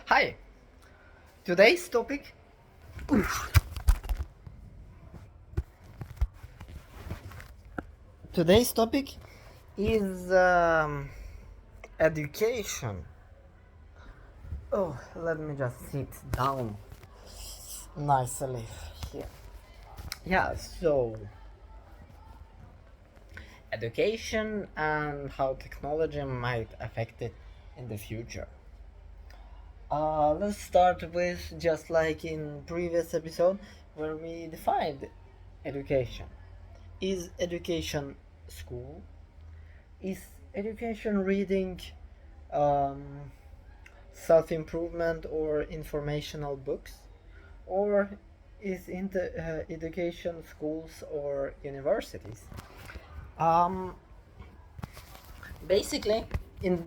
Hi, today's topic today's topic is education. Oh, let me just sit down nicely here. Yeah, so education and how technology might affect it in the future. Let's start with just like in previous episode where we defined education. Is education school? Is education reading um, self improvement or informational books? Or is education schools or universities? Um, Basically, in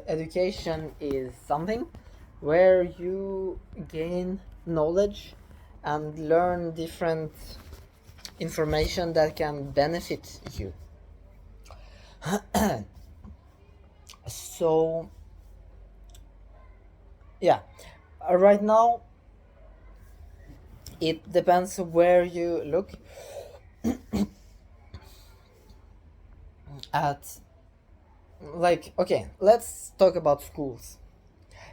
education is something where you gain knowledge and learn different information that can benefit you. So yeah, right now it depends where you look at. Like, okay, let's talk about schools.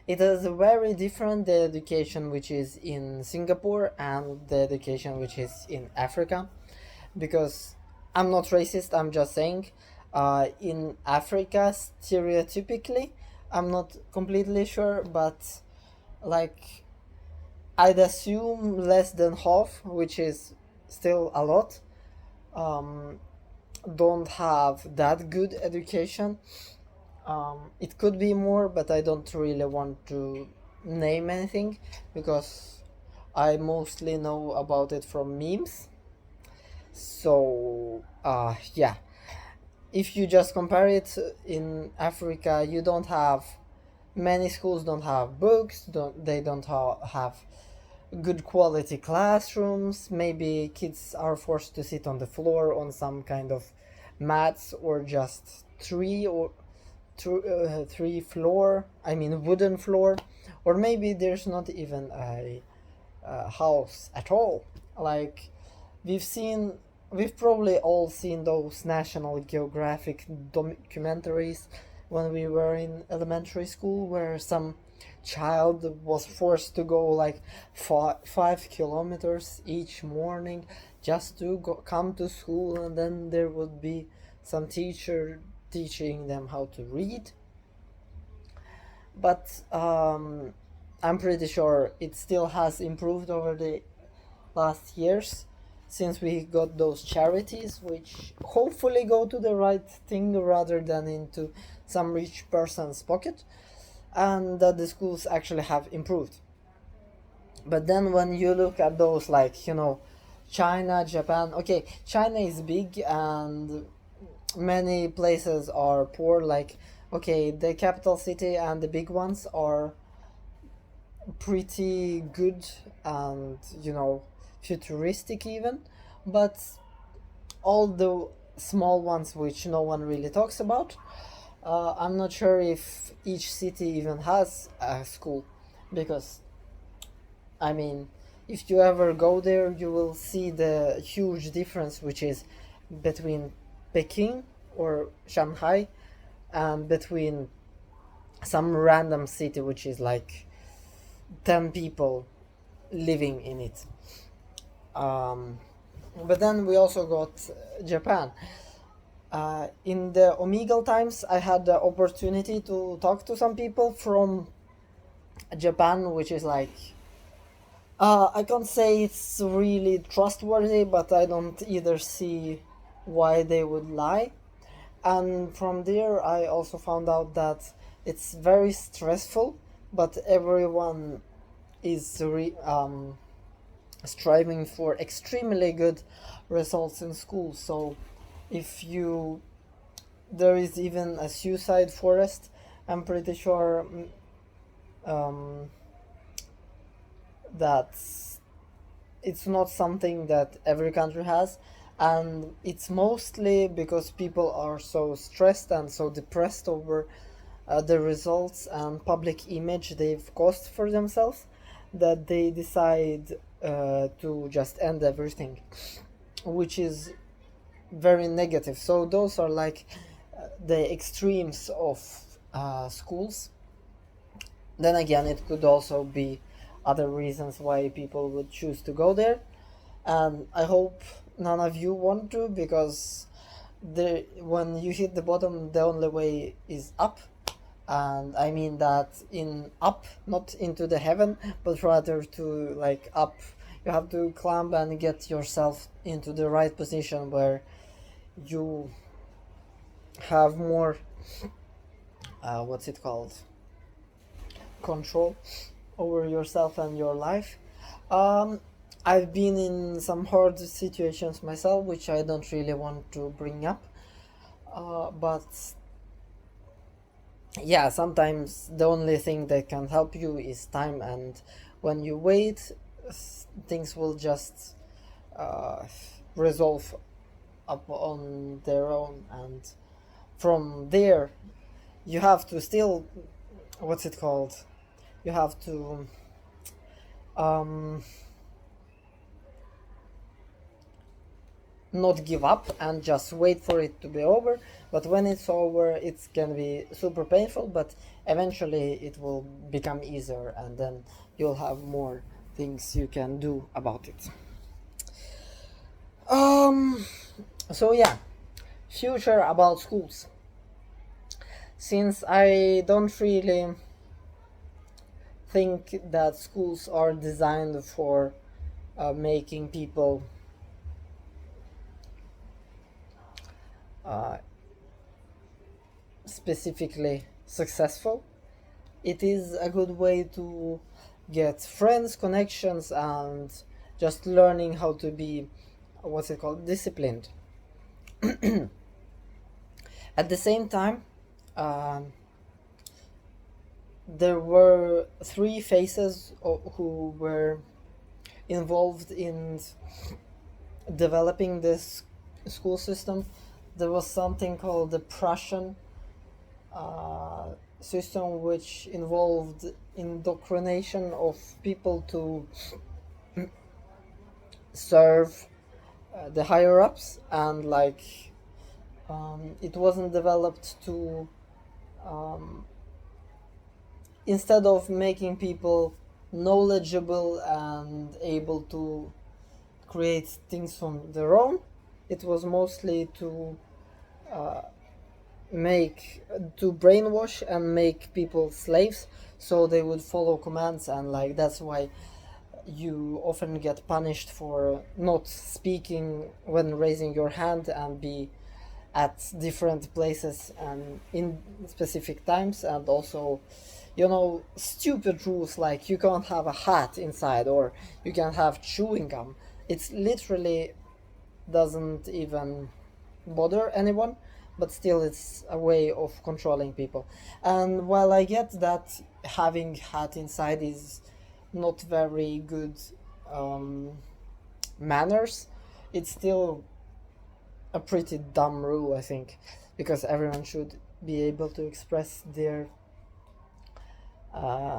It is very different, the education which is in Singapore and the education which is in Africa, because I'm not racist, I'm just saying in Africa stereotypically, I'm not completely sure, but like I'd assume less than half, which is still a lot, um, don't have that good education. It could be more, but I don't really want to name anything because I mostly know about it from memes. So, yeah, if you just compare it in Africa, you don't have many schools don't have books. Don't have good quality classrooms. Maybe kids are forced to sit on the floor on some kind of mats or just three floor, I mean wooden floor, or maybe there's not even a house at all. Like we've seen, we've probably all seen those National Geographic documentaries when we were in elementary school, where some child was forced to go like 5 kilometers each morning just to come to school, and then there would be some teacher teaching them how to read. But I'm pretty sure it still has improved over the last years since we got those charities, which hopefully go to the right thing rather than into some rich person's pocket, and that the schools actually have improved. But then when you look at those, like, China, Japan, okay, China is big and many places are poor. Like, okay, the capital city and the big ones are pretty good and, futuristic even, but all the small ones which no one really talks about, I'm not sure if each city even has a school, because I mean, if you ever go there, you will see the huge difference which is between Peking or Shanghai and between some random city which is like 10 people living in it. Um, but then we also got Japan. In the Omegle times, I had the opportunity to talk to some people from Japan, which is like, I can't say it's really trustworthy, but I don't either see why they would lie. And from there, I also found out that it's very stressful, but everyone is striving for extremely good results in school. So if you there is even a suicide forest, I'm pretty sure um, that it's not something that every country has, and it's mostly because people are so stressed and so depressed over the results and public image they've caused for themselves, that they decide to just end everything, which is very negative. So those are like the extremes of schools. Then again, it could also be other reasons why people would choose to go there, and I hope none of you want to, because when you hit the bottom, the only way is up. And I mean that in up, not into the heaven, but rather to like up. You have to climb and get yourself into the right position where you have more what's it called, control over yourself and your life. um I've been in some hard situations myself, which I don't really want to bring up, but yeah, sometimes the only thing that can help you is time, and when you wait, things will just uh, resolve up on their own. And from there, you have to still, what's it called, you have to um, not give up and just wait for it to be over. But when it's over, it can be super painful, but eventually it will become easier, and then you'll have more things you can do about it. um so yeah, future about schools. Since I don't really think that schools are designed for making people uh, specifically successful, it is a good way to get friends, connections, and just learning how to be, what's it called, disciplined. At the same time, um, there were three phases who were involved in developing this school system. There was something called the Prussian system, which involved indoctrination of people to serve the higher ups, and like it wasn't developed to instead of making people knowledgeable and able to create things on their own, it was mostly to make to brainwash and make people slaves, so they would follow commands. And like that's why you often get punished for not speaking when raising your hand, and be at different places and in specific times. And also, stupid rules like you can't have a hat inside, or you can't have chewing gum. It's literally doesn't even bother anyone, but still it's a way of controlling people. And while I get that having hat inside is not very good um, manners, it's still a pretty dumb rule, I think, because everyone should be able to express their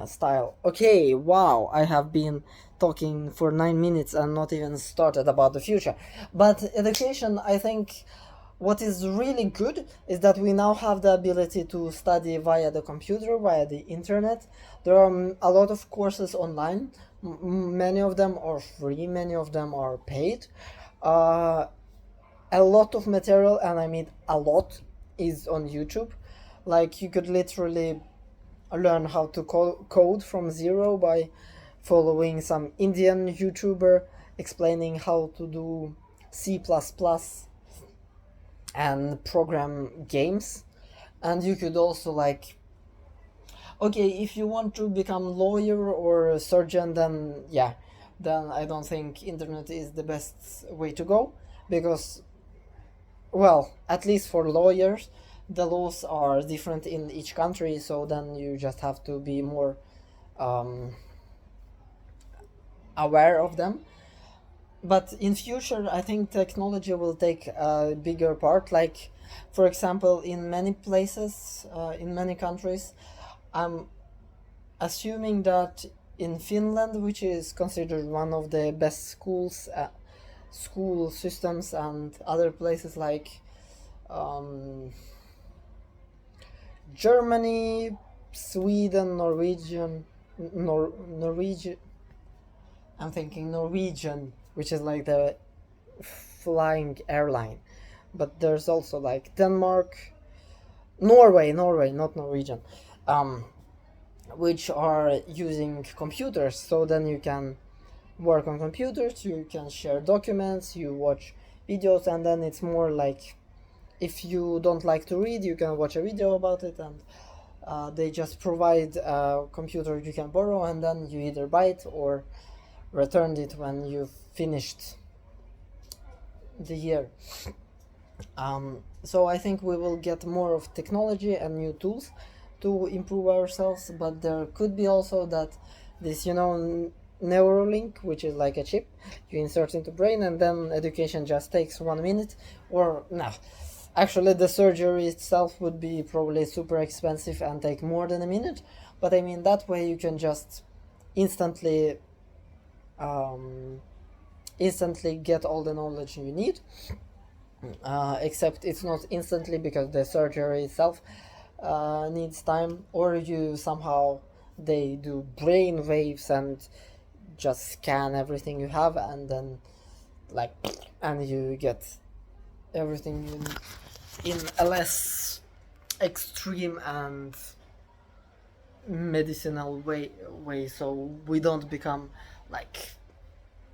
style. Okay, wow, I have been talking for 9 minutes and not even started about the future. But education, I think what is really good is that we now have the ability to study via the computer, via the internet. There are a lot of courses online. Many of them are free, many of them are paid. Uh, a lot of material, and I mean a lot, is on YouTube. Like you could literally learn how to code from zero by following some Indian YouTuber explaining how to do C++ and program games. And you could also like, okay, if you want to become lawyer or a surgeon, then yeah, then I don't think internet is the best way to go, because, well, at least for lawyers, the laws are different in each country, so then you just have to be more um, aware of them. but in future I think technology will take a bigger part, like for example in many places, in many countries, I'm assuming that in Finland, which is considered one of the best school systems, and other places like um, Germany, Sweden, Norwegian. I'm thinking Norwegian, which is like the flying airline, but there's also like Denmark, Norway, not Norwegian, um, which are using computers. So then you can work on computers, you can share documents, you watch videos, and then it's more like if you don't like to read, you can watch a video about it, and they just provide a computer you can borrow, and then you either buy it or return it when you've finished the year. So I think we will get more of technology and new tools to improve ourselves, but there could be also that this, Neuralink, which is like a chip you insert into brain, and then education just takes 1 minute, or no. Actually, the surgery itself would be probably super expensive and take more than a minute, but I mean, that way you can just instantly um, instantly get all the knowledge you need. Except it's not instantly because the surgery itself needs time, or you somehow they do brain waves and just scan everything you have, and then like and you get everything you need in a less extreme and medicinal way, so we don't become like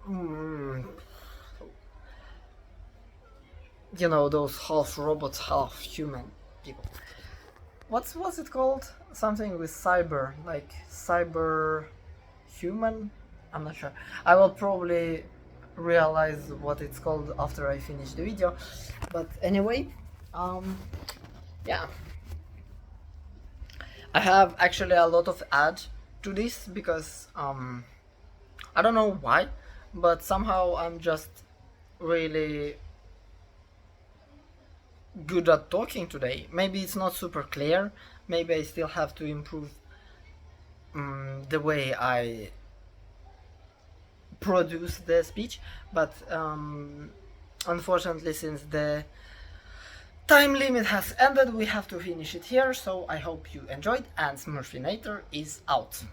mm, those half robots, half human people. What's it called? Something with cyber, like cyber human? I'm not sure. I will probably realize what it's called after I finish the video. But anyway, um, yeah. I have actually a lot of add to this because I don't know why, but somehow I'm just really good at talking today. Maybe it's not super clear. Maybe I still have to improve the way I produce the speech. But unfortunately, since the time limit has ended, we have to finish it here. So I hope you enjoyed, and Smurfinator is out.